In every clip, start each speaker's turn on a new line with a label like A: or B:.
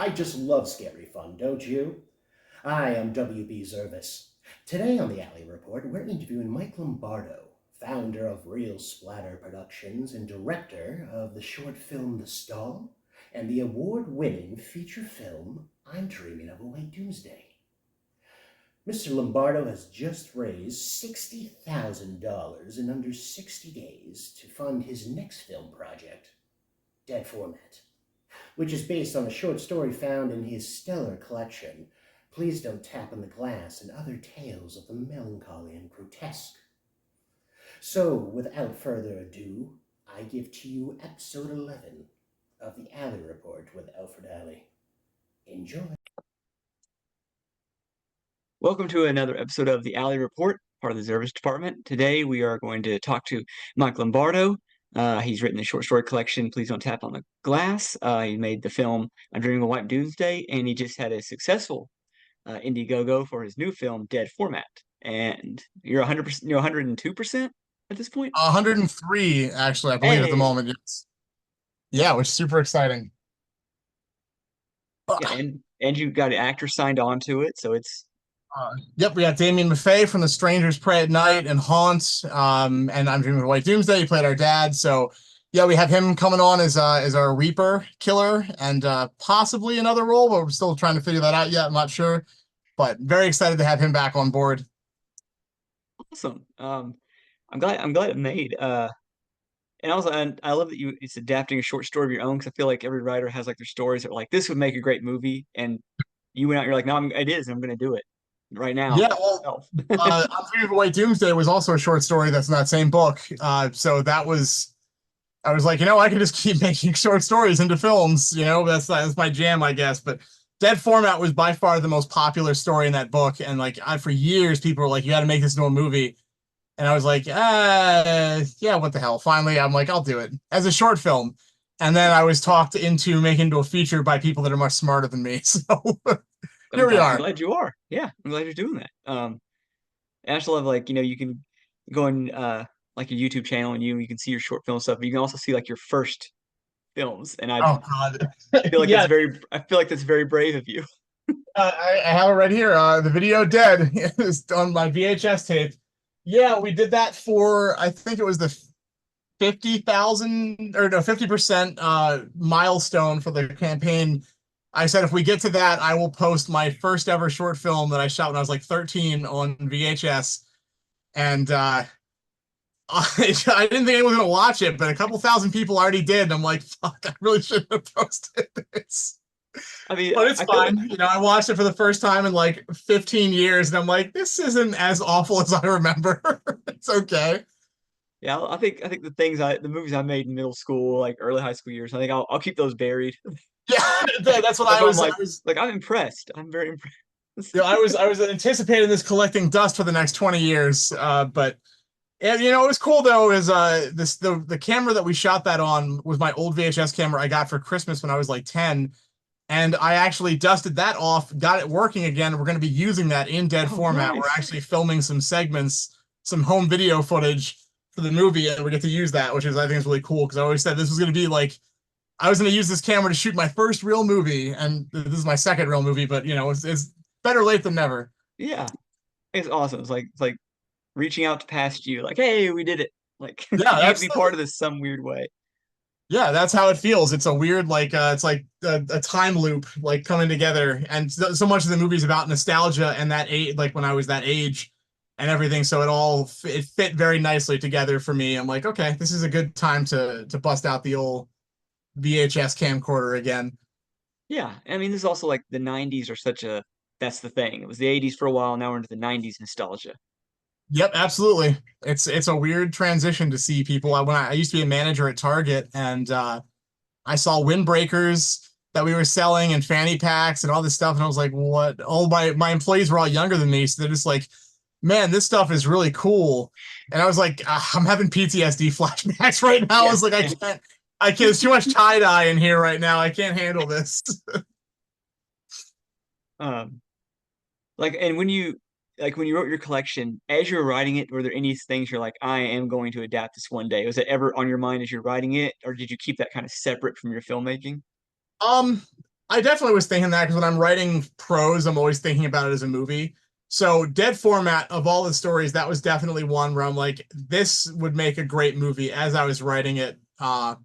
A: I just love scary fun, don't you? I am W.B. Zervis. Today on the Alley Report, we're interviewing Mike Lombardo, founder of Real Splatter Productions and director of the short film The Stall and the award-winning feature film I'm Dreaming of a White Doomsday. Mr. Lombardo has just raised $60,000 in under 60 days to fund his next film project, Dead Format, which is based on a short story found in his stellar collection, Please Don't Tap on the Glass and Other Tales of the Melancholy and Grotesque. So, without further ado, I give to you episode 11 of the Alley Report with Elford Alley. Enjoy.
B: Welcome to another episode of the Alley Report, part of the Service Department. Today we are going to talk to Mike Lombardo. He's written the short story collection, Please Don't Tap on the Glass. He made the film I'm Dreaming of a White Doomsday, and he just had a successful Indiegogo for his new film, Dead Format. And you're 100%, you're 102% at this point?
C: 103, actually, I believe at the moment. Yes. Yeah, which is super exciting.
B: Yeah, and you got an actor signed on to it, so it's
C: Yep, we got Damien Maffei from The Strangers Pray at Night and Haunt, and I'm Dreaming of a White Doomsday. He played our dad, so yeah, we have him coming on as our Reaper killer, and possibly another role, but we're still trying to figure that out yet. I'm not sure, but very excited to have him back on board.
B: awesome. I'm glad it made. And also, and I love that it's adapting a short story of your own, because I feel like every writer has like their stories that are like, this would make a great movie, and you went out, you're like, no, it is, and I'm going to do it right now.
C: Yeah, well, I'm Dreaming of a White Doomsday was also a short story that's in that same book. So that was, I was like, I can just keep making short stories into films. That's my jam, I guess. But Dead Format was by far the most popular story in that book, and like for years, people were like, you got to make this into a movie. And I was like, yeah, what the hell? Finally, I'm like, I'll do it as a short film. And then I was talked into making into a feature by people that are much smarter than me. So here we are.
B: I'm glad you are. Yeah, I'm glad you're doing that. And I just love, like, you can go on like your YouTube channel, and you can see your short film stuff, but you can also see like your first films. And
C: Oh God.
B: feel like
C: Yeah.
B: I feel like that's very brave of you.
C: I have it right here. The video Dead is on my VHS tape. Yeah, we did that for, I think it was the 50,000 or no 50% milestone for the campaign. I said, if we get to that, I will post my first ever short film that I shot when I was like 13 on VHS. And I didn't think anyone was going to watch it, but a couple thousand people already did. And I'm like, fuck, I really shouldn't have posted this.
B: I mean,
C: but it's fine. Like, I watched it for the first time in like 15 years, and I'm like, this isn't as awful as I remember. It's okay.
B: Yeah, I think the movies I made in middle school, like early high school years, I think I'll keep those buried.
C: Yeah, that's what I was
B: like. I'm impressed. I'm very impressed.
C: I was anticipating this collecting dust for the next 20 years. But and it was cool though, is the camera that we shot that on was my old VHS camera I got for Christmas when I was like 10. And I actually dusted that off, got it working again. We're going to be using that in Dead Format. Nice. We're actually filming some segments, some home video footage for the movie, and we get to use that, which I think is really cool, because I always said this was going to be like, I was going to use this camera to shoot my first real movie, and this is my second real movie, but it's better late than never.
B: Yeah, it's awesome. It's like reaching out to past you, like, hey, we did it. Like,
C: yeah,
B: you have to be part of this some weird way.
C: Yeah, that's how it feels. It's a weird, like, it's like a time loop, like, coming together. And so much of the movie is about nostalgia and that age, like when I was that age and everything. So it fit very nicely together for me. I'm like, okay, this is a good time to bust out the old VHS camcorder again.
B: Yeah, I mean, this is also like the 90s are that's the thing. It was the 80s for a while. Now we're into the 90s nostalgia.
C: Yep, absolutely. It's a weird transition to see people. When I used to be a manager at Target, and I saw windbreakers that we were selling and fanny packs and all this stuff, and I was like, what? All my employees were all younger than me, so they're just like, man, this stuff is really cool. And I was like, I'm having PTSD flashbacks right now. Yeah. I was like, I can't. There's too much tie-dye in here right now. I can't handle this.
B: Like, and when you wrote your collection, as you were writing it, were there any things you're like, I am going to adapt this one day? Was it ever on your mind as you're writing it, or did you keep that kind of separate from your filmmaking?
C: I definitely was thinking that because when I'm writing prose, I'm always thinking about it as a movie. So dead format of all the stories, that was definitely one where I'm like, this would make a great movie. As I was writing it, I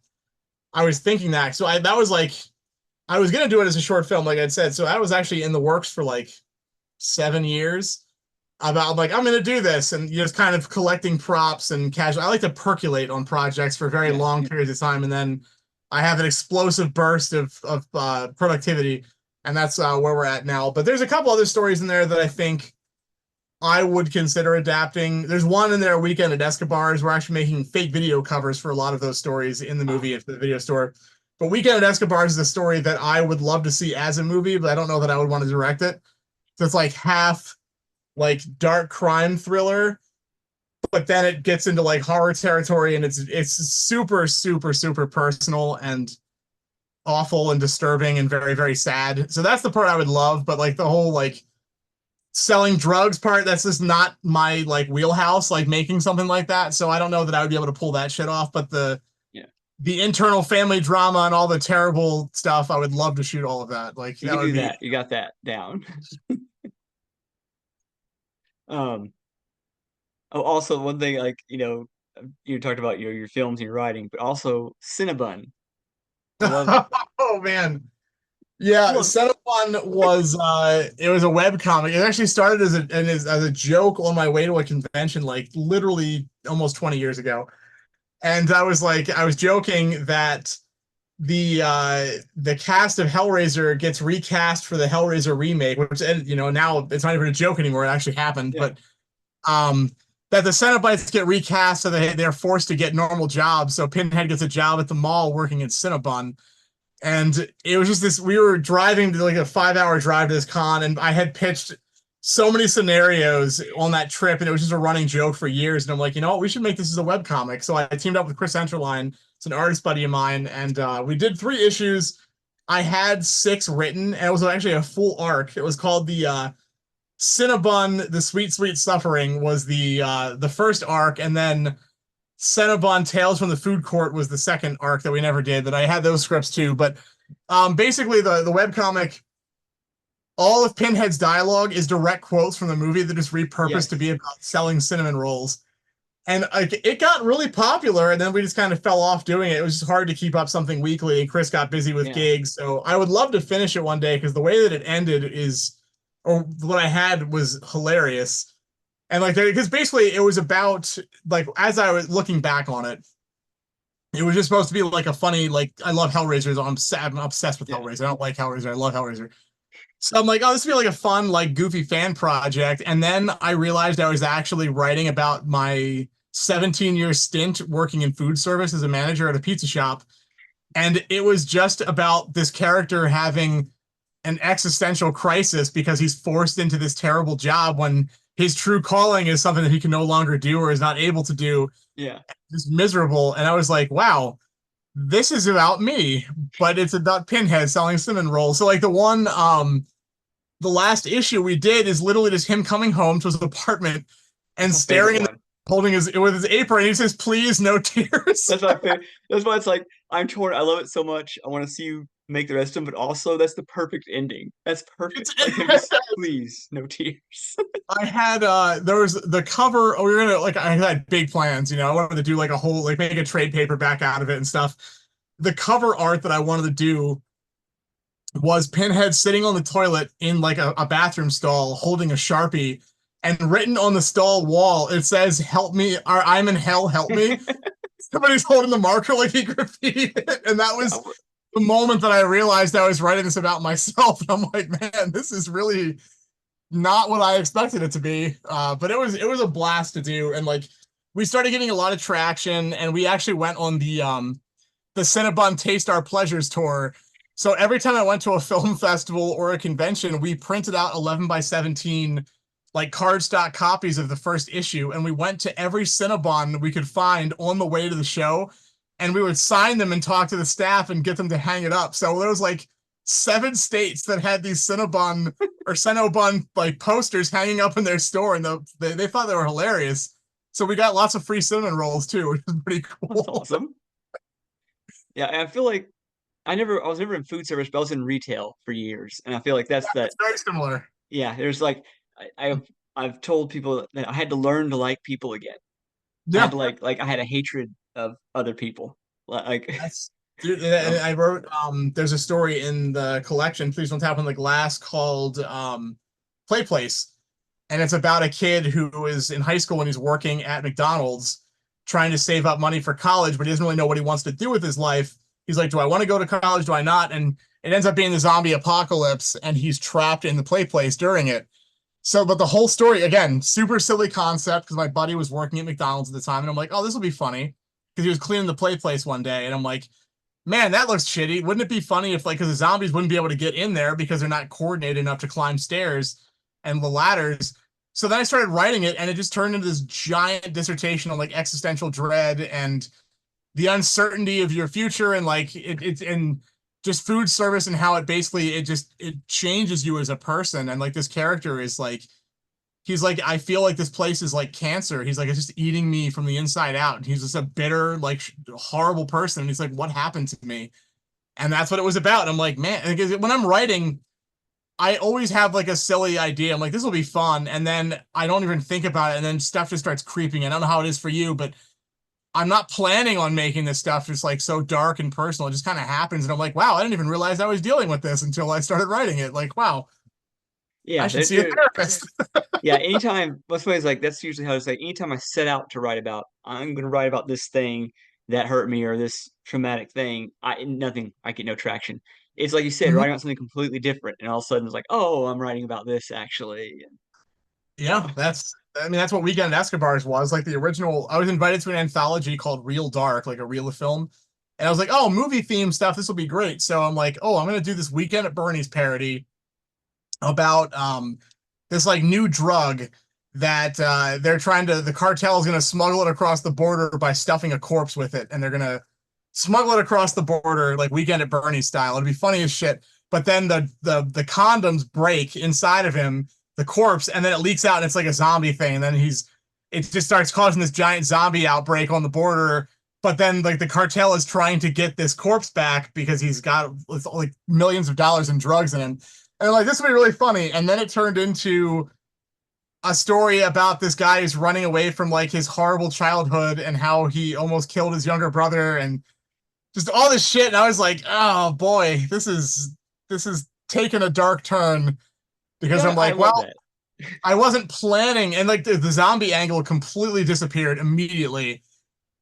C: was thinking that. So that was like, I was gonna do it as a short film, like I said. So that was actually in the works for like 7 years. About like I'm gonna do this, and just kind of collecting props and casual. I like to percolate on projects for very
B: Yeah.
C: long periods of time, and then I have an explosive burst of productivity, and that's where we're at now. But there's a couple other stories in there that I think I would consider adapting. There's one in there, Weekend at Escobar's. We're actually making fake video covers for a lot of those stories in the movie at the video store. But Weekend at Escobar's is a story that I would love to see as a movie, but I don't know that I would want to direct it. So it's like half like dark crime thriller, but then it gets into like horror territory, and it's super super super personal and awful and disturbing and very very sad. So that's the part I would love, but like the whole like selling drugs part, that's just not my like wheelhouse, like making something like that. So I don't know that I would be able to pull that shit off, but
B: Yeah.
C: the internal family drama and all the terrible stuff, I would love to shoot all of that. Like
B: You
C: that
B: can
C: would
B: do
C: be
B: that. You got that down. Um, oh, also one thing, like, you talked about your films and your writing, but also Cinnabun. I love
C: oh man.
B: I
C: Yeah,
B: love
C: Cinabun was it was a web comic. It actually started as a joke on my way to a convention, like literally almost 20 years ago. And I was joking that the cast of Hellraiser gets recast for the Hellraiser remake, which now it's not even a joke anymore. It actually happened,
B: yeah.
C: but um that the Cenobites get recast so they're forced to get normal jobs. So Pinhead gets a job at the mall working at Cinnabun. And it was just this, we were driving to like a 5 hour drive to this con, and I had pitched so many scenarios on that trip, and it was just a running joke for years. And I'm like, you know what, we should make this as a web comic. So I teamed up with Chris Enterline. It's an artist buddy of mine, and we did 3 issues. I had 6 written, and it was actually a full arc. It was called the Cinnabun, the Sweet Sweet Suffering was the first arc, and then Cinnabon Tales from the Food Court was the second arc that we never did. That I had those scripts too, but basically the webcomic, all of Pinhead's dialogue is direct quotes from the movie that is repurposed to
B: Yes.
C: be about selling cinnamon rolls. And like it got really popular, and then we just kind of fell off doing it. It was just hard to keep up something weekly, and Chris got busy with
B: Yeah.
C: gigs. So I would love to finish it one day, because the way that it ended or what I had was hilarious. And like, because basically it was about, like, as I was looking back on it, it was just supposed to be like a funny, like, I love Hellraiser. I'm obsessed with Hellraiser. I don't like Hellraiser. I love Hellraiser. So I'm like, oh, this would be like a fun, like, goofy fan project. And then I realized I was actually writing about my 17-year stint working in food service as a manager at a pizza shop. And it was just about this character having an existential crisis because he's forced into this terrible job when his true calling is something that he can no longer do or is not able to do.
B: Yeah.
C: It's miserable. And I was like, wow, this is about me, but it's about Pinhead selling cinnamon rolls. So like the last issue we did is literally just him coming home to his apartment and
B: That's my
C: staring
B: favorite
C: in
B: one.
C: holding with his apron. And he says, please, no tears.
B: That's my favorite. That's why it's like I'm torn. I love it so much. I want to see you make the rest of them, but also that's the perfect ending. That's perfect. Like him just, please, no tears.
C: I had there was the cover. We were gonna, like, I had big plans, I wanted to do like a whole, like, make a trade paperback out of it and stuff. The cover art that I wanted to do was Pinhead sitting on the toilet in like a bathroom stall holding a Sharpie, and written on the stall wall it says, help me, or I'm in hell, help me. Somebody's holding the marker like he graffitied it, and that was the moment that I realized I was writing this about myself. And I'm like, man, this is really not what I expected it to be. But it was a blast to do, and like we started getting a lot of traction, and we actually went on the Cinnabun Taste Our Pleasures tour. So every time I went to a film festival or a convention, we printed out 11 by 17 like cardstock copies of the first issue, and we went to every Cinnabon we could find on the way to the show, and we would sign them and talk to the staff and get them to hang it up. So there was like 7 states that had these Cinnabon or Cinnabon like posters hanging up in their store, and they thought they were hilarious. So we got lots of free cinnamon rolls too, which is pretty cool.
B: That's awesome. Yeah, and I feel like I was never in food service, but I was in retail for years, and I feel like that's that.
C: It's very similar.
B: Yeah, there's like I've told people that I had to learn to like people again. I had
C: Yeah,
B: to like I had a hatred of other people. Like,
C: that's dude. And I wrote there's a story in the collection, Please Don't Tap on the Glass, called Play Place. And it's about a kid who is in high school and he's working at McDonald's trying to save up money for college, but he doesn't really know what he wants to do with his life. He's like, do I want to go to college? Do I not? And it ends up being the zombie apocalypse, and he's trapped in the play place during it. So, but the whole story, again, super silly concept, because my buddy was working at McDonald's at the time, and I'm like, oh, this will be funny. Because he was cleaning the play place one day, and I'm like, man, that looks shitty. Wouldn't it be funny if, like, because the zombies wouldn't be able to get in there because they're not coordinated enough to climb stairs and the ladders. So then I started writing it, and it just turned into this giant dissertation on like existential dread and the uncertainty of your future, and like it's and just food service, and how it basically it changes you as a person. And like this character is like, he's like, I feel like this place is like cancer. He's like, it's just eating me from the inside out. And he's just a bitter, like horrible person. And he's like, what happened to me? And that's what it was about. And I'm like, man, because when I'm writing, I always have like a silly idea. I'm like, this will be fun. And then I don't even think about it. And then stuff just starts creeping in. I don't know how it is for you, but I'm not planning on making this stuff just like so dark and personal. It just kind of happens. And I'm like, wow, I didn't even realize I was dealing with this until I started writing it. Like, wow,
B: yeah,
C: I should see a therapist.
B: yeah. Anytime, most ways, like that's usually how it's like. Anytime I set out to write about, I'm going to write about this thing that hurt me or this traumatic thing. I get no traction. It's like you said,
C: Mhm.
B: writing about something completely different, and all of a sudden it's like, oh, I'm writing about this actually.
C: Yeah, that's what Weekend at Escobar's was. Like the original, I was invited to an anthology called Real Dark, like a real film. And I was like, oh, movie theme stuff, this will be great. So I'm like, oh, I'm gonna do this Weekend at Bernie's parody about this like new drug that the cartel is gonna smuggle it across the border by stuffing a corpse with it, and they're gonna smuggle it across the border like Weekend at Bernie's style. It'd be funny as shit. But then the condoms break inside of him, the corpse, and then it leaks out and it's like a zombie thing. And then it just starts causing this giant zombie outbreak on the border. But then like the cartel is trying to get this corpse back because he's got like millions of dollars in drugs in him. And like, this would be really funny. And then it turned into a story about this guy who's running away from like his horrible childhood and how he almost killed his younger brother and just all this shit. And I was like, oh boy, this is taking a dark turn, because
B: Yeah,
C: I'm like,
B: I love
C: well,
B: that.
C: I wasn't planning, and like the zombie angle completely disappeared immediately.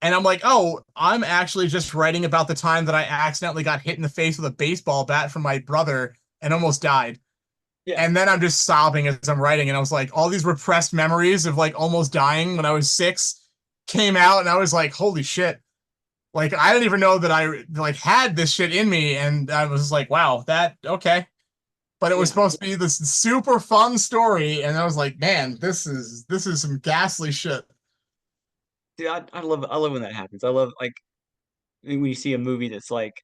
C: And I'm like, oh, I'm actually just writing about the time that I accidentally got hit in the face with a baseball bat from my brother and almost died.
B: Yeah,
C: And then I'm just sobbing as I'm writing, and I was like, all these repressed memories of like almost dying when I was 6 came out, and I was like, holy shit. Like, I didn't even know that I like had this shit in me, and I was like, wow, that okay. But it was
B: yeah.
C: supposed to be this super fun story, and I was like, man, this is some ghastly shit.
B: Dude, I love when that happens. I love like when you see a movie that's like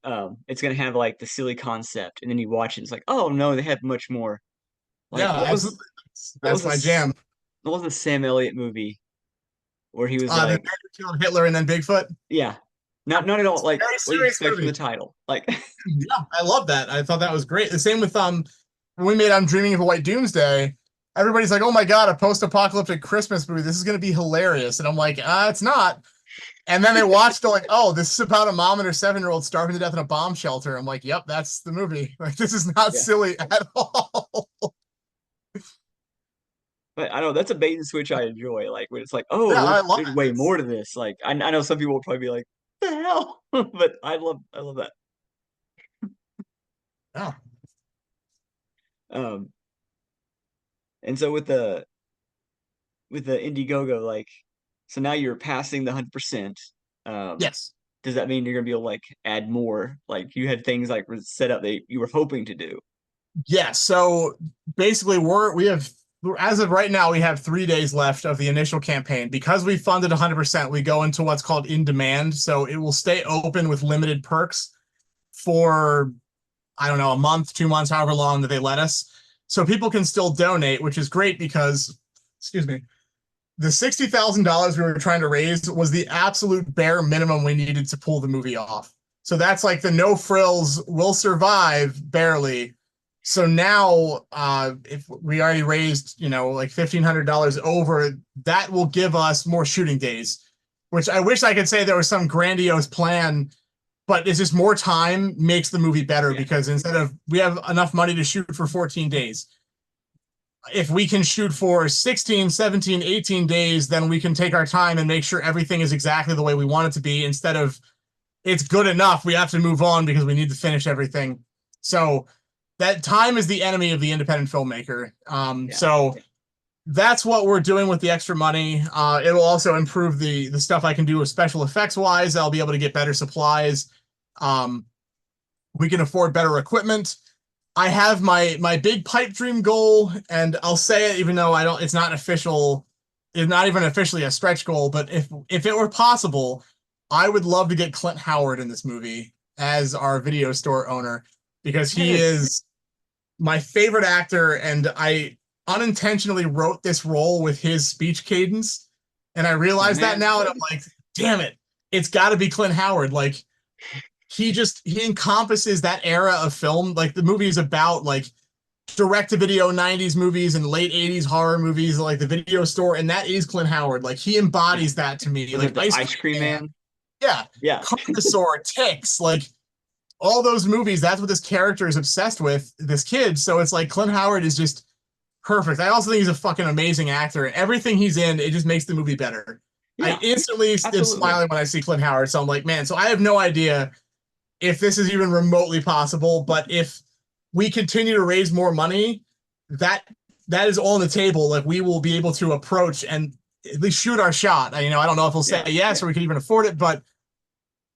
B: it's gonna have like the silly concept, and then you watch it, it's like, oh no, they have much more. Like
C: Yeah, absolutely.
B: what was
C: That's my
B: this
C: jam.
B: what was the Sam Elliott movie where he was
C: The
B: like,
C: man who killed Hitler and then Bigfoot.
B: yeah, not at all like
C: Very
B: what you
C: serious
B: expect from the
C: movie.
B: title. Like,
C: Yeah, I love that. I thought that was great. The same with when we made I'm Dreaming of a White Doomsday. Everybody's like, oh my god, a post-apocalyptic Christmas movie. This is gonna be hilarious. And I'm like, it's not. And then they watched, they're like, oh, this is about a mom and her 7-year-old starving to death in a bomb shelter. I'm like, yep, that's the movie. Like, this is not
B: yeah,
C: silly at all.
B: but I know that's a bait and switch I enjoy. Like when it's like,
C: Yeah,
B: oh,
C: I love
B: there's
C: it.
B: way more to this. Like I know some people will probably be like, the hell, but I love that.
C: Yeah.
B: Um, and so with the Indiegogo, like, so now you're passing the 100%. Um,
C: Yes.
B: does that mean you're gonna be able to like add more? Like you had things like set up that you were hoping to do.
C: Yeah. So basically, we have, as of right now, we have 3 days left of the initial campaign. Because we funded 100%, we go into what's called in demand. So it will stay open with limited perks for, I don't know, a month, 2 months, however long that they let us. So people can still donate, which is great because, excuse me, the $60,000 we were trying to raise was the absolute bare minimum we needed to pull the movie off. So that's like the no frills will survive barely. So now, if we already raised, like $1,500 over, that will give us more shooting days, which I wish I could say there was some grandiose plan, but it's just more time makes the movie better because instead of we have enough money to shoot for 14 days. If we can shoot for 16, 17, 18 days, then we can take our time and make sure everything is exactly the way we want it to be instead of it's good enough. We have to move on because we need to finish everything. So that time is the enemy of the independent filmmaker. So that's what we're doing with the extra money. It'll also improve the stuff I can do with special effects wise. I'll be able to get better supplies. We can afford better equipment. I have my big pipe dream goal, and I'll say it even though it's not official. It's not even officially a stretch goal, but if it were possible, I would love to get Clint Howard in this movie as our video store owner because he is my favorite actor, and I unintentionally wrote this role with his speech cadence, and I realize that now, and I'm like, damn it, it's got to be Clint Howard. Like he encompasses that era of film. Like the movie is about like direct-to-video 90s movies and late 80s horror movies, like the video store, and that is Clint Howard. Like he embodies that to me. Like
B: the Ice Cream Man.
C: Yeah. Carnosaur, Ticks, like all those movies, that's what this character is obsessed with, this kid. So it's like Clint Howard is just perfect. I also think he's a fucking amazing actor. Everything he's in, it just makes the movie better. I instantly am smiling when I see Clint Howard. So I'm like, man, so I have no idea if this is even remotely possible, but if we continue to raise more money, that is all on the table. Like we will be able to approach and at least shoot our shot. I don't know if he'll say yes or we can even afford it, but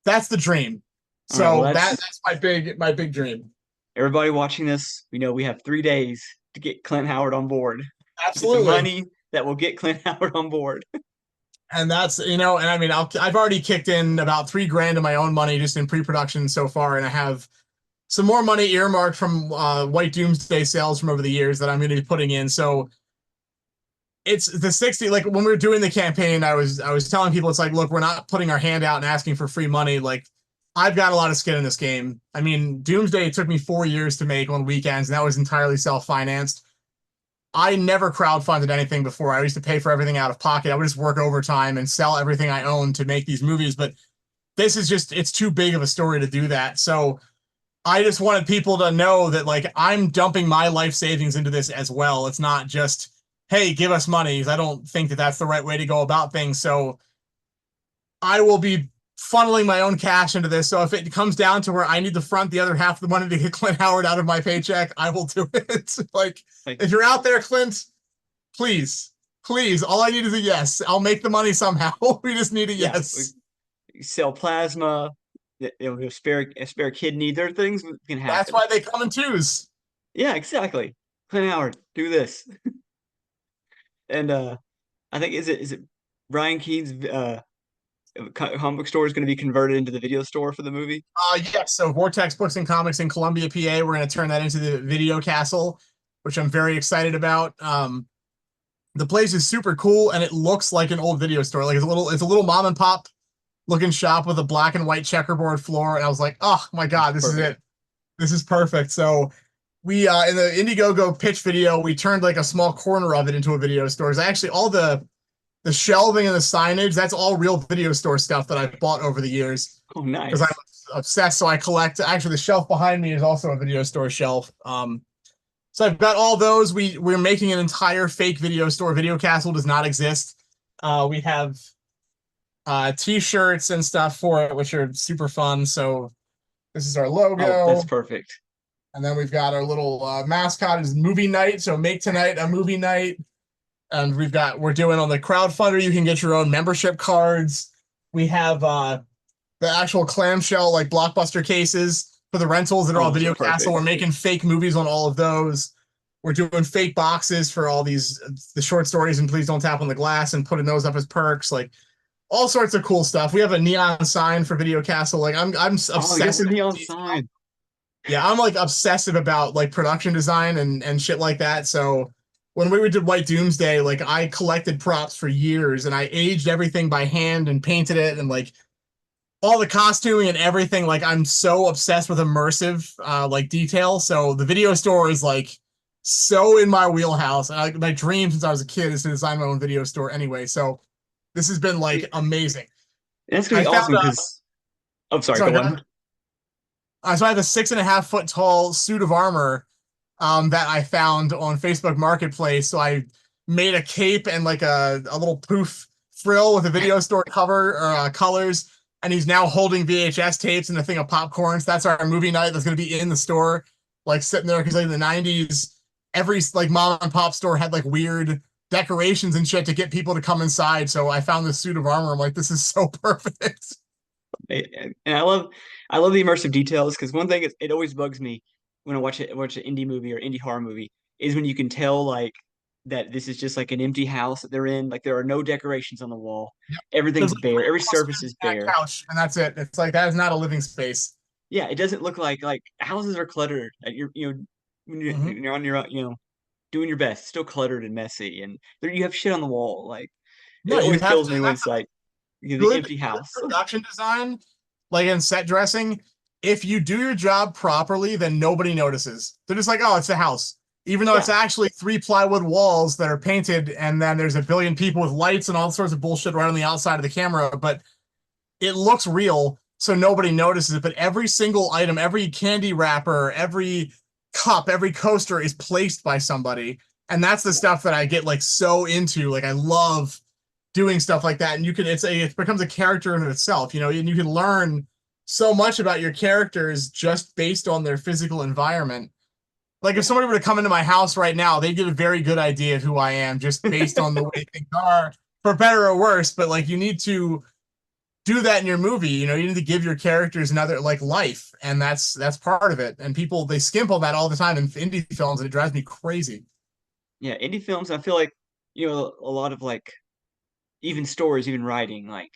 C: that's the dream. So that's my big dream.
B: Everybody watching this, we have 3 days to get Clint Howard on board.
C: Absolutely.
B: It's the money that will get Clint Howard on board.
C: And that's, and I mean, I've already kicked in about $3,000 of my own money just in pre-production so far. And I have some more money earmarked from White Doomsday sales from over the years that I'm going to be putting in. So it's the 60, like when we were doing the campaign, I was telling people, it's like, look, we're not putting our hand out and asking for free money. Like I've got a lot of skin in this game. I mean, Doomsday took me 4 years to make on weekends, and that was entirely self-financed. I never crowdfunded anything before. I used to pay for everything out of pocket. I would just work overtime and sell everything I owned to make these movies. But this is just, it's too big of a story to do that. So I just wanted people to know that like I'm dumping my life savings into this as well. It's not just, hey, give us money. I don't think that that's the right way to go about things. So I will be funneling my own cash into this. So if it comes down to where I need to front the other half of the money to get Clint Howard out of my paycheck, I will do it. Like, if you're out there, Clint, please, all I need is a yes. I'll make the money somehow. We just need a yes.
B: We sell plasma, a spare kidney. There are things that can happen.
C: That's why they come in twos.
B: Yeah, exactly. Clint Howard, do this. And I think is it Brian Keene's comic book store is going to be converted into the video store for the movie?
C: Yes. So Vortex Books and Comics in Columbia, PA. We're going to turn that into the Video Castle, which I'm very excited about. The place is super cool, and it looks like an old video store. Like it's a little mom and pop looking shop with a black and white checkerboard floor. And I was like, oh my God, this is it. This is perfect. So we in the Indiegogo pitch video, we turned like a small corner of it into a video store. It's actually all the shelving and the signage, that's all real video store stuff that I've bought over the years.
B: Oh, nice.
C: Because I'm obsessed, so I collect. Actually, the shelf behind me is also a video store shelf. So I've got all those. We're making an entire fake video store. Video Castle does not exist. We have t-shirts and stuff for it, which are super fun. So this is our logo.
B: Oh, that's perfect.
C: And then we've got our little mascot is movie night. So make tonight a movie night. And we're doing on the crowdfunder, you can get your own membership cards. We have the actual clamshell, like Blockbuster cases for the rentals that are all Video Castle. We're making fake movies on all of those. We're doing fake boxes for all the short stories and Please Don't Tap on the Glass and putting those up as perks, like all sorts of cool stuff. We have a neon sign for Video Castle. Like I'm obsessive.
B: Neon sign.
C: Yeah, I'm like obsessive about like production design and shit like that. So when we did White Doomsday, like I collected props for years and I aged everything by hand and painted it. And like all the costuming and everything, like I'm so obsessed with immersive like detail. So the video store is like so in my wheelhouse. My dream since I was a kid is to design my own video store anyway. So this has been like amazing.
B: That's gonna
C: I
B: be
C: found
B: awesome because I'm sorry,
C: sorry,
B: go
C: go ahead.
B: on.
C: So I have a 6.5 foot tall suit of armor that I found on Facebook Marketplace. So I made a cape and like a little poof frill with a video store cover or colors. And he's now holding VHS tapes and a thing of popcorn. So that's our movie night that's going to be in the store, like sitting there. Because like in the 90s, every like mom and pop store had like weird decorations and shit to get people to come inside. So I found this suit of armor. I'm like, this is so perfect.
B: And I love the immersive details because one thing it always bugs me when I watch an indie movie or indie horror movie is when you can tell like that this is just like an empty house that they're in. Like there are no decorations on the wall.
C: Yep.
B: Everything's
C: There's like
B: bare.
C: three
B: Every
C: of us
B: surface
C: sitting
B: is
C: on that
B: bare.
C: couch, and that's it. It's like that is not a living space.
B: Yeah, it doesn't look like houses are cluttered. You know when you're on your doing your best, still cluttered and messy, and there you have shit on the wall. Like
C: No,
B: it
C: you
B: always
C: have
B: kills
C: to.
B: me when
C: That's
B: it's like the
C: good
B: empty house.
C: production design, like in set dressing. If you do your job properly, then nobody notices. They're just like, oh, it's a house. Even though it's
B: Yeah,
C: actually 3 plywood walls that are painted, and then there's a billion people with lights and all sorts of bullshit right on the outside of the camera, but it looks real, so nobody notices it. But every single item, every candy wrapper, every cup, every coaster is placed by somebody. And that's the stuff that I get like so into. Like I love doing stuff like that. And it becomes a character in itself, you know, and you can learn so much about your characters just based on their physical environment. Like if somebody were to come into my house right now, they'd get a very good idea of who I am just based on the way things are, for better or worse. But like you need to do that in your movie. You know, you need to give your characters another like life, and that's part of it. And people they skimp on that all the time in indie films, and it drives me crazy.
B: yeah. Indie films, I feel like a lot of like even stories, even writing, like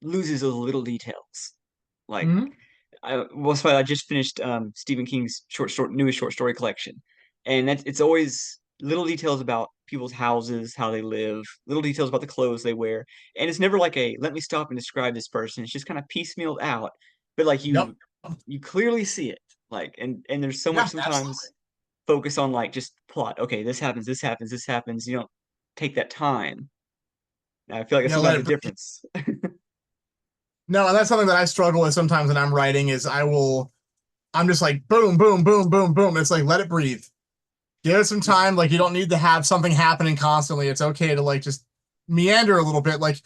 B: loses those little details. Like
C: Mm-hmm.
B: I just finished Stephen King's newest short story collection, and it's always little details about people's houses, how they live, little details about the clothes they wear, and it's never like a let me stop and describe this person. It's just kind of piecemealed out, but like
C: Yep.
B: you clearly see it. Like and there's so much
C: Yeah, absolutely.
B: sometimes focus on like just plot. Okay, this happens, this happens, this happens. You don't take that time. I feel like it's
C: Yeah, let
B: sometimes
C: it
B: a
C: breathe.
B: difference.
C: No, and that's something that I struggle with sometimes when I'm writing is I'm just like boom, boom, boom, boom, boom. It's like let it breathe. Give it some
B: Yeah,
C: time. Like you don't need to have something happening constantly. It's okay to like just meander a little bit. Like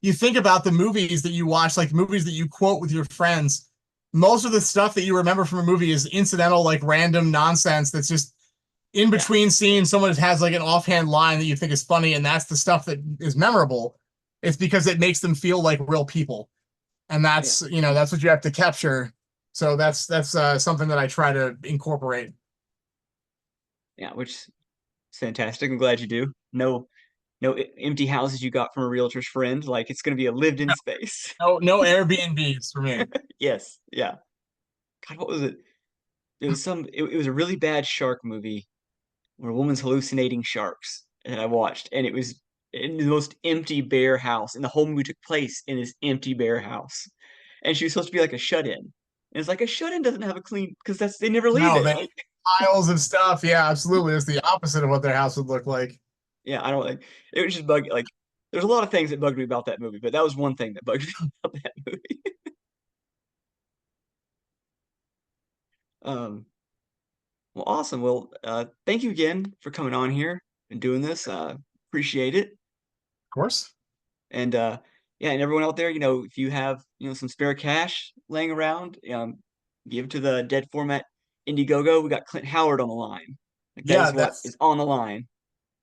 C: you think about the movies that you watch, like movies that you quote with your friends. Most of the stuff that you remember from a movie is incidental, like random nonsense that's just in
B: yeah,
C: between scenes. Someone has like an offhand line that you think is funny, and that's the stuff that is memorable. It's because it makes them feel like real people, and
B: yeah,
C: that's what you have to capture. So that's something that I try to incorporate.
B: yeah. Which is fantastic. I'm glad you do. No empty houses you got from a realtor's friend. Like it's going to be a lived-in space.
C: No Airbnbs for me.
B: Yes, yeah. God, what was it? It was a really bad shark movie where a woman's hallucinating sharks that I watched, and it was in the most empty, bare house, and the whole movie took place in this empty, bare house, and she was supposed to be like a shut-in. And it's like a shut-in doesn't have a clean because they never leave
C: No,
B: it.
C: they
B: Like,
C: piles of stuff. Yeah, absolutely. It's the opposite of what their house would look like.
B: yeah, I don't like it was just bug like there's a lot of things that bugged me about that movie, but that was one thing that bugged me about that movie. Um, well, awesome. Well, thank you again for coming on here and doing this. Appreciate it.
C: Of course.
B: And yeah, and everyone out there, if you have, some spare cash laying around, give to the Dead Format Indiegogo. We got Clint Howard on the line. Like that
C: Yeah,
B: is what
C: that's
B: is on the line.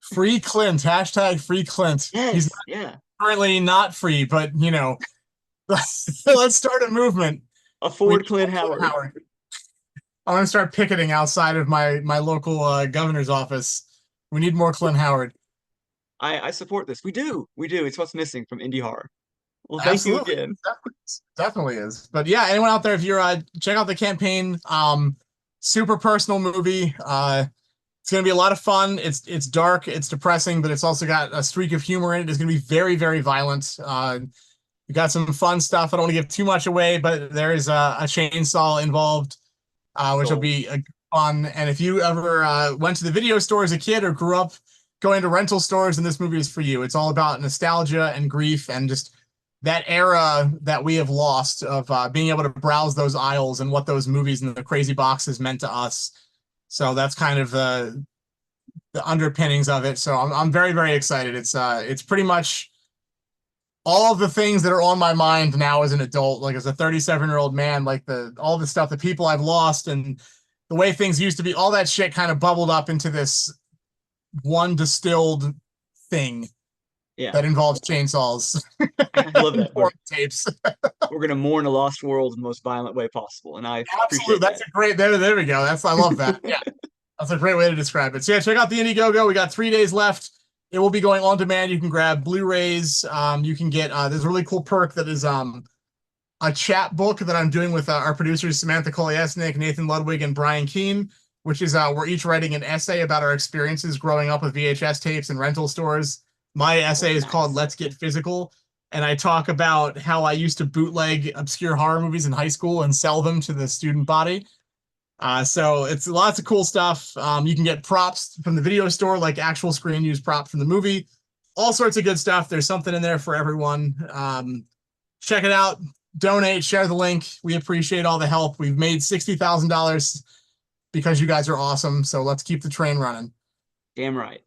C: free Clint. Hashtag free Clint. He's
B: Yes, yeah.
C: currently not free, but let's start a movement. We
B: Afford
C: need
B: Clint
C: more Clint
B: Howard.
C: Howard. I'm gonna start picketing outside of my local governor's office. We need more Clint Howard.
B: I support this. We do. We do. It's what's missing from Indie Horror. Well, thank you
C: Absolutely.
B: again.
C: Definitely is. But yeah, anyone out there, if you're check out the campaign, super personal movie. It's gonna be a lot of fun. It's dark, it's depressing, but it's also got a streak of humor in it. It's gonna be very, very violent. We got some fun stuff. I don't want to give too much away, but there is a chainsaw involved, which will be fun. And if you ever went to the video store as a kid or grew up going to rental stores, then this movie is for you. It's all about nostalgia and grief and just that era that we have lost of being able to browse those aisles and what those movies and the crazy boxes meant to us. So that's kind of the underpinnings of it. So I'm very, very excited. It's pretty much all of the things that are on my mind now as an adult, like as a 37-year-old man, like all the stuff, the people I've lost and the way things used to be, all that shit kind of bubbled up into this one distilled thing that involves chainsaws.
B: I love that.
C: Tapes.
B: We're gonna mourn a lost world in the most violent way possible, and I
C: absolutely. That's a great. There we go. I love that. Yeah, that's a great way to describe it. So yeah, check out the Indiegogo. We got 3 days left. It will be going on demand. You can grab Blu-rays. You can get there's a really cool perk that is a chat book that I'm doing with our producers Samantha Koliesnik, Nathan Ludwig, and Brian Keene, which is we're each writing an essay about our experiences growing up with VHS tapes and rental stores. My essay is called Let's Get Physical, and I talk about how I used to bootleg obscure horror movies in high school and sell them to the student body. So it's lots of cool stuff. You can get props from the video store, like actual screen use prop from the movie. All sorts of good stuff. There's something in there for everyone. Check it out. Donate. Share the link. We appreciate all the help. We've made $60,000 because you guys are awesome. So let's keep the train running.
B: Damn right.